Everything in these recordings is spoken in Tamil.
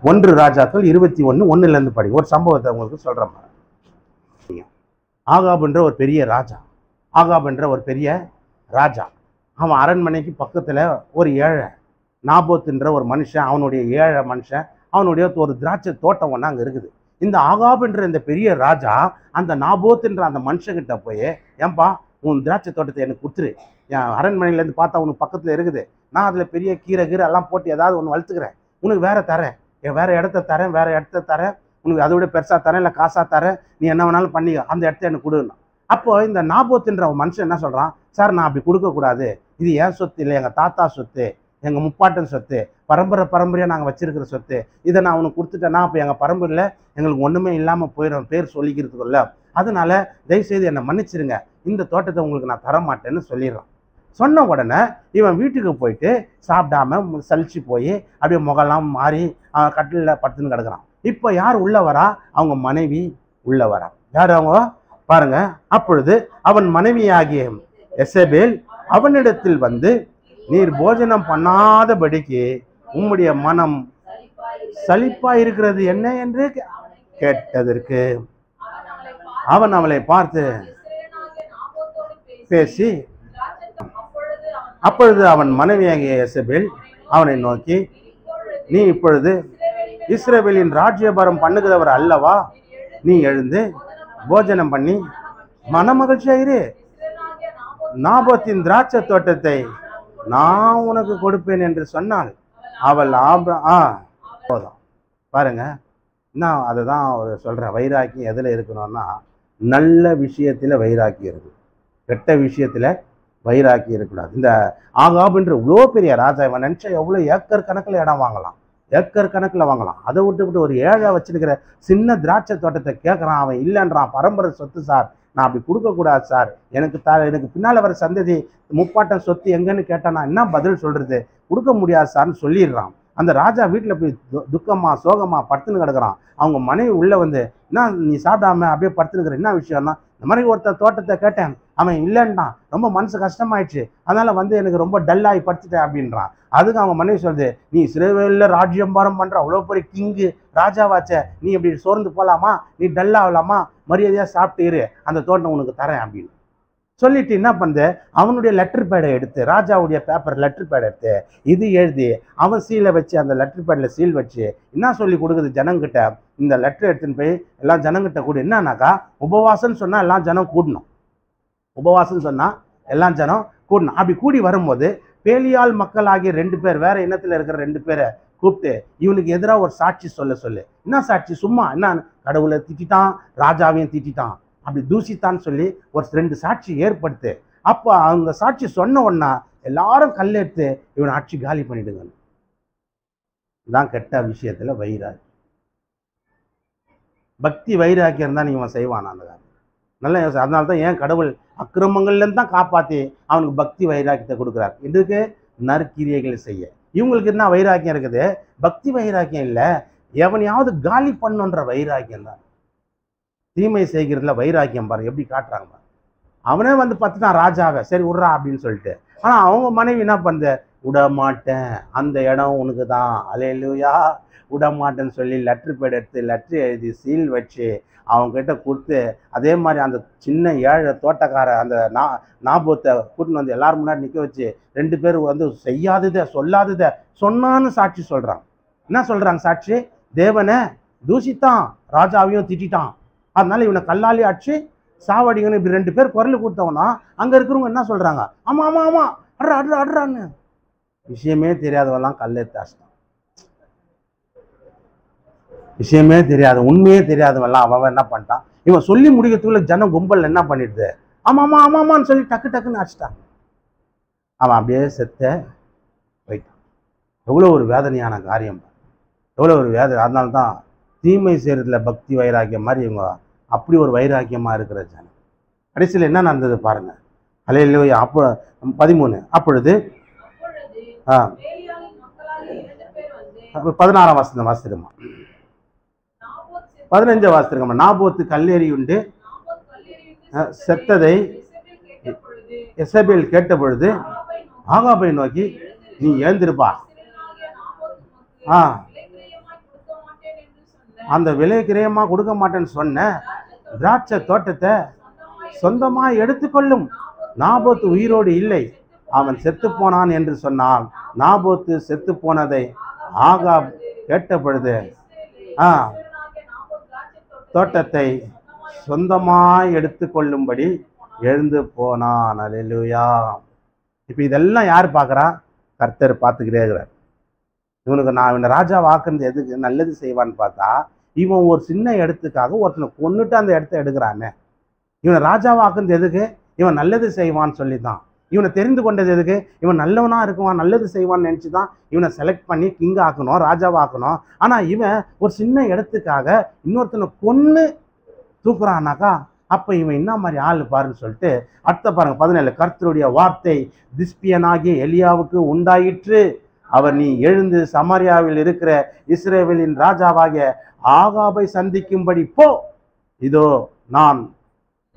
1 ராஜாக்கள் 21:1 படிங்க. ஒரு சம்பவத்தை உங்களுக்கு சொல்றேன். ஆகாப் என்ற ஒரு பெரிய ராஜா, ஆகாப் என்ற ஒரு பெரிய ராஜா, அவன் அரண்மனைக்கு பக்கத்துல ஒரு ஏழை நாபோத் என்ற ஒரு மனுஷன், அவனுடைய ஏழை மனுஷன், அவனுடைய ஒரு திராட்சை தோட்டம் ஒன்று அங்கே இருக்குது. இந்த ஆகாப் என்ற இந்த பெரிய ராஜா அந்த நாபோத் என்ற அந்த மனுஷங்கிட்ட போய், ஏன்பா உன் திராட்சை தோட்டத்தை எனக்கு கொடுத்துரு, என் அரண்மனையிலேருந்து பார்த்தா உனக்கு பக்கத்தில் இருக்குது, நான் அதில் பெரிய கீரை எல்லாம் போட்டு ஏதாவது ஒன்று வளர்த்துக்கிறேன், உனக்கு வேற தரேன், வேற இடத்த தரேன், உனக்கு அதை விட பெருசாக தரேன், இல்லை காசாக தரேன், நீ என்ன வேணாலும் பண்ணி அந்த இடத்த எனக்கு கொடுன்னா. அப்போ இந்த நாபோத்துன்ற மனுஷன் என்ன சொல்கிறான், சார் நான் அப்படி கொடுக்கக்கூடாது, இது என் சொத்து இல்லை, எங்கள் தாத்தா சொத்து, எங்கள் முப்பாட்டன் சொத்து, பரம்பரையாக நாங்கள் வச்சிருக்கிற சொத்து, இதை நான் உனக்கு கொடுத்துட்டேன்னா அப்போ எங்கள் பரம்பரையில் எங்களுக்கு ஒன்றுமே இல்லாமல் போயிடும், பேர் சொல்லிக்கிறதுக்குள்ள, அதனால தயவுசெய்து என்னை மன்னிச்சிருங்க, இந்த தோட்டத்தை உங்களுக்கு நான் தரமாட்டேன்னு சொல்லிடுறான். சொன்ன உடனே இவன் வீட்டுக்கு போயிட்டு சாப்பிடாம சலிச்சு போய் அப்படியே முகலாம் மாறி கட்டிலில் படுத்துன்னு கிடக்குறான். இப்போ யார் உள்ள வரா, அவங்க மனைவி உள்ள வரா. யார் அவங்க பாருங்க. அப்பொழுது அவன் மனைவியாகிய எசபேல் அவனிடத்தில் வந்து, நீர் போஜனம் பண்ணாதபடிக்கு உம்முடைய மனம் சலிப்பா இருக்கிறது என்ன என்று கேட்டதற்கு அவன் அவளை பார்த்து பேசி, அப்பொழுது அவன் மனைவியாகிய எசபேல் அவனை நோக்கி, நீ இப்பொழுது இஸ்ரவேலின் ராஜ்யபாரம் பண்ணுகிறவர் அல்லவா, நீ எழுந்து போஜனம் பண்ணி மனமகிழ்ச்சியாயிரு, நாபோத்தின் திராட்சை தோட்டத்தை நான் உனக்கு கொடுப்பேன் என்று சொன்னால் அவள் போதும். பாருங்க, நான் அதை தான் சொல்றேன், வைராக்கியம் எதில் இருக்கணும்னா நல்ல விஷயத்துல வைராக்கியம் இருக்கு, கெட்ட விஷயத்துல வைராக்கி இருக்கக்கூடாது. இந்த ஆகாப்ன்ற இவ்வளோ பெரிய ராஜா, இவன் நினச்சா எவ்வளோ ஏக்கர் கணக்கில் இடம் வாங்கலாம், ஏக்கர் கணக்கில் வாங்கலாம். அதை விட்டு ஒரு ஏழை வச்சிருக்கிற சின்ன திராட்சை தோட்டத்தை கேட்குறான். அவன் இல்லைன்றான், பரம்பரை சொத்து சார், நான் அப்படி கொடுக்கக்கூடாது சார், எனக்கு பின்னால் வர சந்ததி முப்பாட்டம் சொத்து எங்கன்னு கேட்டால் நான் என்ன பதில் சொல்கிறது, கொடுக்க முடியாது சார்னு சொல்லிடுறான். அந்த ராஜா வீட்டில் போய் துக்கமா சோகமா படுத்துன்னு கிடக்குறான். அவங்க மனைவி உள்ளே வந்து, என்ன நீ சாப்பிடாம அப்படியே படுத்துனுக்கிற, என்ன விஷயம்னா, இந்த மாதிரி ஒருத்தர் தோட்டத்தை கேட்டேன், அவன் இல்லைன்னா ரொம்ப மனசு கஷ்டமாயிடுச்சு, அதனால வந்து எனக்கு ரொம்ப டல்லாகி படுத்துட்டேன் அப்படின்றான். அதுக்கு அவங்க மனைவி சொல்லுது, நீ இஸ்ரவேலில் ராஜ்யபாரம் பண்ற அவ்வளோ பெரிய கிங்கு ராஜாவாச்ச, நீ இப்படி சோர்ந்து போகலாமா, நீ டல்லாகலாமா, மரியாதையாக சாப்பிட்டு அந்த தோட்டம் உனக்கு தரேன் அப்படின்னு சொல்லிட்டு என்ன பண்ணுது, அவனுடைய லெட்டர் பேடை எடுத்து, ராஜாவுடைய பேப்பர் லெட்டர் பேடை எடுத்து இது எழுதி அவன் சீலை வச்சு, அந்த லெட்டர் பேடில் சீல் வச்சு என்ன சொல்லி கொடுக்குது ஜனங்கிட்ட, இந்த லெட்டர் எடுத்துன்னு போய் எல்லாம் ஜனங்கிட்ட கூட, என்னன்னாக்கா உபவாசம்னு சொன்னால் எல்லாம் ஜனம் கூடணும், உபவாசம் சொன்னால் எல்லாம் ஜனம் கூடணும். அப்படி கூடி வரும்போது பேலியால் மக்கள் ஆகிய 2 பேர், வேற இனத்தில் இருக்கிற 2 பேரை கூப்பிட்டு இவனுக்கு எதிராக ஒரு சாட்சி சொல்லு. என்ன சாட்சி, சும்மா என்ன கடவுளை திட்டான், ராஜாவையும் திட்டான், அப்படி தூசித்தான்னு சொல்லி ஒரு 2 சாட்சி ஏற்படுத்து. அப்போ அவங்க சாட்சி சொன்ன உடனே எல்லாரும் கல்லெடுத்து இவனை ஆட்சி காலி பண்ணிடுங்க. தான் கெட்ட விஷயத்துல வைராக்கி, பக்தி வைராக்கியம் இருந்தால் நீங்க செய்வானா அந்த காலம் நல்ல யோசனை. அதனால தான் ஏன் கடவுள் அக்கிரமங்கள்லேருந்து தான் காப்பாற்றி அவனுக்கு பக்தி வைராக்கியத்தை கொடுக்குறார். இதுக்கு நற்கிரியைகளை செய்ய. இவங்களுக்கு என்ன வைராக்கியம் இருக்குது, பக்தி வைராக்கியம் இல்லை, எவனையாவது காலி பண்ணுன்ற வைராக்கியம் தான். தீமை செய்கிறதுல வைராக்கியம் பாருங்க எப்படி காட்டுறாங்க. அவனே வந்து பார்த்துட்டான் ராஜாவை, சரி விட்றா அப்படின்னு சொல்லிட்டு, ஆனால் அவங்க மனைவி என்ன பண்ணுது, விடமாட்டேன், அந்த இடம் உனக்கு தான், அல்லேலூயா, விடமாட்டேன்னு சொல்லி லெட்டர் பேட் எடுத்து லெட்டர் எழுதி சீல் வச்சு அவங்ககிட்ட கொடுத்து, அதே மாதிரி அந்த சின்ன ஏழை தோட்டக்கார அந்த நாபோத்தை கூட்டின்னு வந்து எல்லாரும் முன்னாடி நிற்க வச்சு 2 பேர் வந்து செய்யாததை சொல்லாததை சொன்னான்னு சாட்சி சொல்கிறாங்க. என்ன சொல்கிறாங்க சாட்சி, தேவனை தூசித்தான், ராஜாவையும் திட்டான், அதனால இவனை கல்லாலி அடிச்சு சாவடிங்கன்னு இப்படி 2 பேர் குரல் கொடுத்தவனா அங்கே இருக்கிறவங்க என்ன சொல்கிறாங்க, ஆமாம் ஆமாம் ஆமாம் அட்றான்னு. விஷயமே தெரியாதவெல்லாம் கல்லெத்தாச்சிட்டான், விஷயமே தெரியாத உண்மையே தெரியாதவெல்லாம் அவன் என்ன பண்ணிட்டான், இவன் சொல்லி முடிக்கிறதுக்குள்ள ஜனம் கும்பல் என்ன பண்ணிடுது, ஆமாம்மா ஆமாம்மான்னு சொல்லி டக்குன்னு அடிச்சிட்டான். அவன் அப்படியே செத்த போயிட்டான். எவ்வளோ ஒரு வேதனையான காரியம், எவ்வளோ ஒரு வேதனை. அதனால தான் தீமை செய்கிறதுல பக்தி வைராக்கியம் மாதிரி இவங்க அப்படி ஒரு வைராக்கியமாக இருக்கிற ஜனம். கடைசியில் என்ன நடந்தது பாருங்க, அல்லேலூயா. அப்போ 13 அப்பொழுது 16ஆம் வசனம் வாசிடுமா, 15 வாசிருக்கமா. நாபோத்து கல்லேறி உண்டு செத்ததை எசபேல் கேட்ட பொழுது ஆகாபை நோக்கி, நீ எழுந்திருப்பா, அந்த விலை கிரயமா கொடுக்க மாட்டேன்னு சொன்ன திராட்சை தோட்டத்தை சொந்தமா எடுத்துக்கொள்ளும். நாபோத்து உயிரோடு இல்லை, அவன் செத்து போனான் என்று சொன்னால், நாபோத்து செத்து போனதை ஆகாப் கேட்ட பொழுது தோட்டத்தை சொந்தமாய் எடுத்துக்கொள்ளும்படி எழுந்து போனான். அல்லேலூயா. இப்போ இதெல்லாம் யார் பார்க்குறா? கர்த்தர் பார்த்துக்கிட்டே இருக்கிறார். இவனுக்கு நான் இவனை ராஜா வாக்குறது எதுக்கு? நல்லது செய்வான்னு பார்த்தா, இவன் ஒரு சின்ன இடத்துக்காக ஒருத்தனை கொன்னுட்டு அந்த இடத்த எடுக்கிறானே. இவனை ராஜா வாக்குறது எதுக்கு? இவன் நல்லது செய்வான்னு சொல்லி தான். இவனை தெரிந்து கொண்டது எதுக்கு? இவன் நல்லவனா இருக்குவான், நல்லது செய்வான்னு நினச்சி தான் இவனை செலக்ட் பண்ணி கிங் ஆக்கணும், ராஜாவாக்கணும். ஆனால் இவன் ஒரு சின்ன இடத்துக்காக இன்னொருத்தனை கொன்று தூக்குறானாக்கா, அப்போ இவன் என்ன மாதிரி ஆள் பாருன்னு சொல்லிட்டு அடுத்த பாருங்க 17. கர்த்தருடைய வார்த்தை திஸ்பியனாகிய எலியாவுக்கு உண்டாயிற்று. அவர், நீ எழுந்து சமாரியாவில் இருக்கிற இஸ்ரவேலின் ராஜாவாகிய ஆகாபை சந்திக்கும்படி போ. இதோ நான்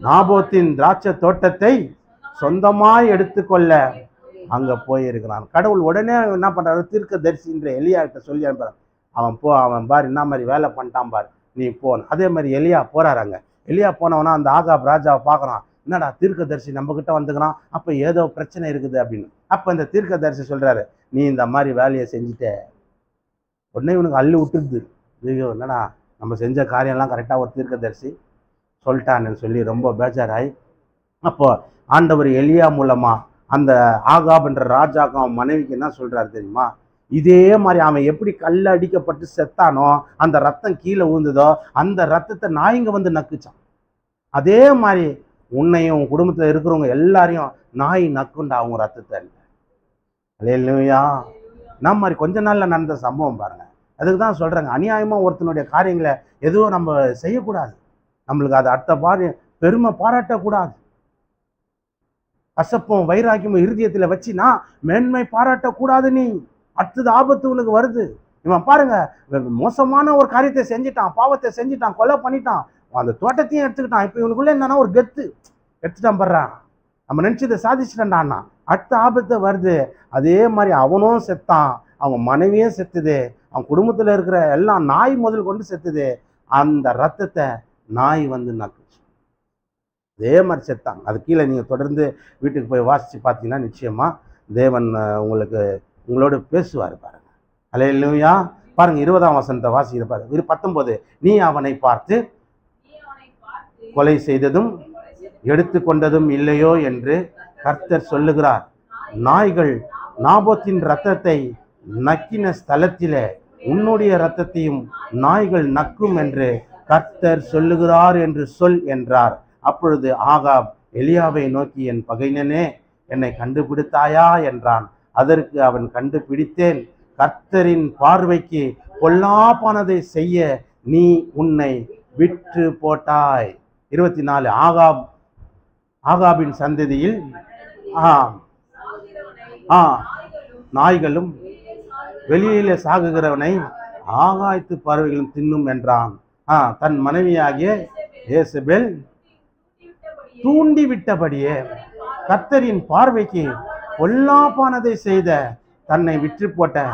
நாபோத்தின் திராட்சை தோட்டத்தை சொந்தமாய் எடுத்துக்கொள்ள அங்க போயிருக்கிறான். கடவுள் உடனே என்ன பண்றாரு? தீர்க்க தரிசின்ற எலியா கிட்ட சொல்லி அனுப்புறான். அவன் போ, அவன் பாரு என்ன மாதிரி வேலை பண்ணிட்டான் பாரு, நீ போ. அதே மாதிரி எலியா போறாங்க. எலியா போனவனா அந்த ஆகாப் ராஜாவை பார்க்குறான். என்னடா தீர்க்க தரிசி நம்ம கிட்ட வந்துக்கிறான், அப்போ ஏதோ பிரச்சனை இருக்குது அப்படின்னு. அப்போ இந்த தீர்க்க தரிசி சொல்றாரு, நீ இந்த மாதிரி வேலையை செஞ்சுட்ட. உடனே இவனுக்கு அள்ளு விட்டுருது. ஐயோ என்னடா நம்ம செஞ்ச காரியம்லாம் கரெக்டாக ஒரு தீர்க்க தரிசி சொல்லிட்டான்னு சொல்லி ரொம்ப பேஜாராய், அப்போ ஆண்டவர் எலியா மூலமா அந்த ஆகாப் என்ற ராஜாக்கு அவன் மனைவிக்கு என்ன சொல்றாரு தெரியுமா? இதே மாதிரி அவன் எப்படி கல்ல அடிக்கப்பட்டு செத்தானோ, அந்த ரத்தம் கீழே ஊழ்ந்ததோ, அந்த ரத்தத்தை நாய்ங்க வந்து நக்குச்சான். அதே மாதிரி உன்னையும் உன் குடும்பத்தில் இருக்கிறவங்க எல்லாரையும் நாய் நக்குண்டா அவங்க ரத்தத்தை. அல்லேலூயா. நம்ம மாதிரி கொஞ்ச நாள்ல நடந்த சம்பவம் பாருங்க. அதுக்கு தான் சொல்றாங்க, அநியாயமா ஒருத்தனுடைய காரியங்களை எதுவும் நம்ம செய்யக்கூடாது. நம்மளுக்கு அது அடுத்த பெருமை பாராட்டக்கூடாது. கசப்பும் வைராக்கியமும் இருதயத்துல வச்சுனா மேன்மை பாராட்டக்கூடாது. நீ அடுத்தது ஆபத்து உனக்கு வருது. இவன் பாருங்க, மோசமான ஒரு காரியத்தை செஞ்சிட்டான், பாவத்தை செஞ்சிட்டான், கொலை பண்ணிட்டான், அந்த தோட்டத்தையும் எடுத்துக்கிட்டான். இப்போ இவனுக்குள்ள என்னன்னா ஒரு கெத்து எடுத்துட்டான் படுறான். நம்ம நினைச்சதை சாதிச்சுட்டான்டான்னா அடுத்த ஆபத்தை வருது. அதே மாதிரி அவனும் செத்தான், அவன் மனைவியும் செத்துது, அவன் குடும்பத்தில் இருக்கிற எல்லாம் நாய் முதல் கொண்டு செத்துது. அந்த ரத்தத்தை நாய் வந்து நக்குச்சு. அதே மாதிரி செத்தான். அது கீழே நீங்கள் தொடர்ந்து வீட்டுக்கு போய் வாசித்து பார்த்தீங்கன்னா நிச்சயமாக தேவன் உங்களோட பேசுவார் பாருங்க. அல்லேலூயா. பாருங்க 20ஆம் வசனத்தை வாசிக்கிற பாருங்க. 19. நீ அவனை பார்த்து கொலை செய்ததும் எடுத்து கொண்டதும் இல்லையோ என்று கர்த்தர் சொல்லுகிறார். நாய்கள் நாபோத்தின் இரத்தத்தை நக்கின ஸ்தலத்திலே உன்னுடைய இரத்தத்தையும் நாய்கள் நக்கும் என்று கர்த்தர் சொல்லுகிறார் என்று சொல் என்றார். அப்பொழுது ஆகாப் எலியாவை நோக்கி, என் பகைஞனே, என்னை கண்டுபிடித்தாயா என்றான். அதற்கு அவன், கண்டுபிடித்தேன். கர்த்தரின் பார்வைக்கு பொல்லாப்பானதை செய்ய நீ உன்னை விற்று போட்டாய். 24. ஆகாபின் சந்ததியில் நாய்களும் வெளியிலே சாகுகிறவனை ஆகாயத்து பறவைகளும் தின்னும் என்றான். தன் மனைவியாகிய ஏசபேல் தூண்டி விட்டபடியே கர்த்தரின் பார்வைக்கு பொல்லாப்பானதை செய்த தன்னை விற்று போட்ட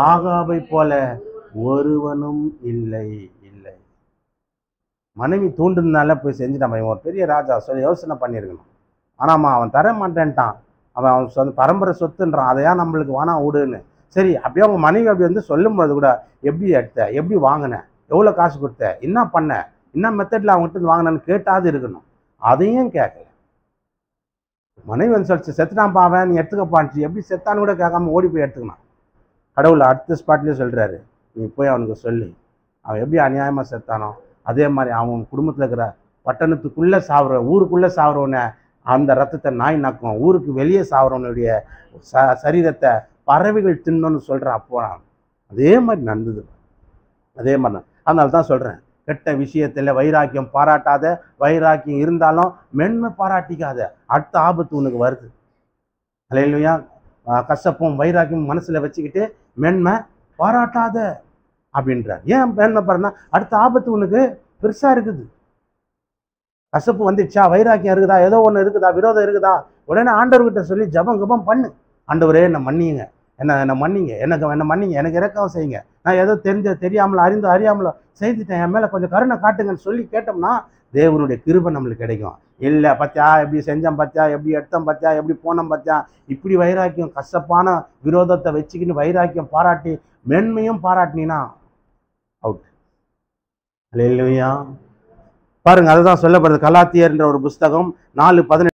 ஆகாபை போல ஒருவனும் இல்லை. மனைவி தூண்டுனால போய் செஞ்சுட்டான். இவன் ஒரு பெரிய ராஜா, சொல்லி யோசனை பண்ணியிருக்கணும். ஆனாம்மா அவன் தர மாட்டேன்ட்டான். அவன் பரம்பரை சொத்துன்றான், அதையா நம்மளுக்கு வேணா விடுன்னு. சரி, அப்படியே அவங்க மனைவி அப்படி வந்து சொல்லும்போது கூட, எப்படி எடுத்த, எப்படி வாங்கின, எவ்வளோ காசு கொடுத்த, என்ன பண்ண, என்ன மெத்தடில் அவங்ககிட்ட வாங்கினு கேட்டாது இருக்கணும். அதையும் கேட்கல. மனைவி வந்து சொல்லிச்சு, செத்துட்டான்ப்பா அவன், நீ எடுத்துக்கப்பான்ச்சு. எப்படி செத்தான்னு கூட கேட்காம ஓடி போய் எடுத்துக்கணும். கடவுள் அடுத்த ஸ்பாட்லேயே சொல்கிறாரு, நீ போய் அவனுக்கு சொல்லி அவன் எப்படி அநியாயமாக செத்தானோ அதே மாதிரி அவன் குடும்பத்தில் இருக்கிற பட்டணத்துக்குள்ளே சாவுற, ஊருக்குள்ளே சாவுறவனை அந்த ரத்தத்தை நாய் நக்கும், ஊருக்கு வெளியே சாவுறவனுடைய சரீரத்தை பறவைகள் தின்னோன்னு சொல்கிறேன். அப்போ அதே மாதிரி நடந்தது. அதே மாதிரி தான். அதனால தான் சொல்கிறேன், கெட்ட விஷயத்தில் வைராக்கியம் பாராட்டாத, வைராக்கியம் இருந்தாலும் மென்மை பாராட்டிக்காத, அடுத்த ஆபத்து உனக்கு வருது. அல்லேலூயா. கசப்பும் வைராக்கியம் மனசில் வச்சுக்கிட்டு மென்மை பாராட்டாத அப்படின்றார். ஏன் மென்மை பாருன்னா அடுத்த ஆபத்து உனக்கு பெருசாக இருக்குது. கசப்பு வந்துடுச்சா, வைராக்கியம் இருக்குதா, ஏதோ ஒன்று இருக்குதா, விரோதம் இருக்குதா, உடனே ஆண்டவர்கிட்ட சொல்லி ஜபம் கபம் பண்ணு. ஆண்டவரே என்னை மன்னியுங்க, என்ன மன்னிங்க, என்ன மன்னிங்க, எனக்கு இறக்கம் செய்யுங்க, நான் ஏதோ தெரியாமலோ அறியாமலோ செய்துட்டேன், என் மேலே கொஞ்சம் கருணை காட்டுங்கன்னு சொல்லி கேட்டோம்னா தேவனுடைய கிருபை நம்மளுக்கு கிடைக்கும். இல்லை பத்தியா எப்படி செஞ்சேன், பத்தியா எப்படி எடுத்தோம், பத்தியா எப்படி போனோம், பத்தியா இப்படி வைராக்கியம் கசப்பான விரோதத்தை வச்சுக்கின்னு வைராக்கியம் பாராட்டி மென்மையும் பாராட்டினா அவுட். அல்லேலூயா. பாருங்க, அதுதான் சொல்லப்படுது. கலாத்தியர் என்ற ஒரு புஸ்தகம் 4:18